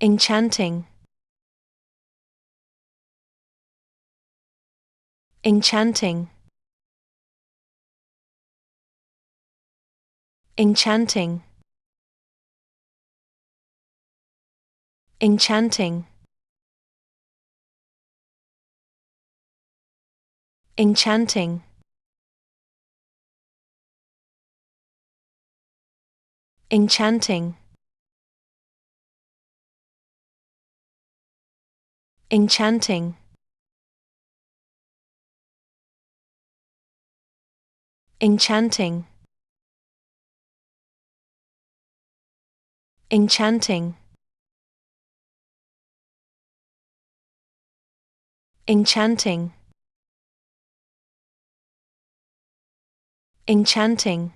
enchanting, enchanting, enchanting, enchanting, enchanting, enchanting, enchanting, enchanting, enchanting, enchanting, enchanting,